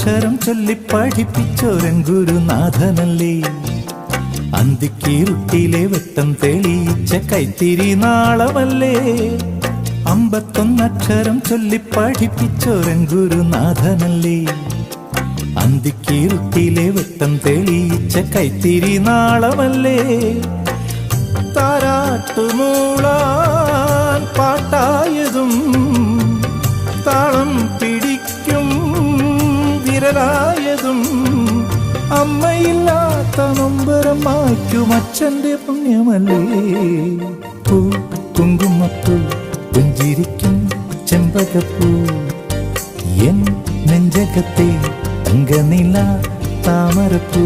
അമ്പത്തൊന്നക്ഷരം ചൊല്ലി പഠിപ്പിച്ചോരൻ ഗുരുനാഥനല്ലേ. അന്തിക്കീറുട്ടിലെ വെട്ടം തെളിയിച്ച കൈത്തിരി നാളമല്ലേ. അമ്പത്തൊന്നക്ഷരം ചൊല്ലി പഠിപ്പിച്ചോരൻ ഗുരുനാഥനല്ലേ. അന്തിക്കീറുട്ടിലെ വെട്ടം തെളിയിച്ച കൈത്തിരി നാളമല്ലേ. താരാട്ടുമൂളാൻ പാട്ടായതും താളം പിടിക്കും വിരലായതും അമ്മയില്ലാത്ത നൊമ്പരം മായ്ക്കും അച്ഛൻ്റെ പുണ്യമല്ലേ. പൂ കുങ്കുമപ്പൂ പുഞ്ചിരിക്കും ചെമ്പകപ്പൂ എൻ നെഞ്ചകത്തെ തങ്കനില താമരപ്പൂ.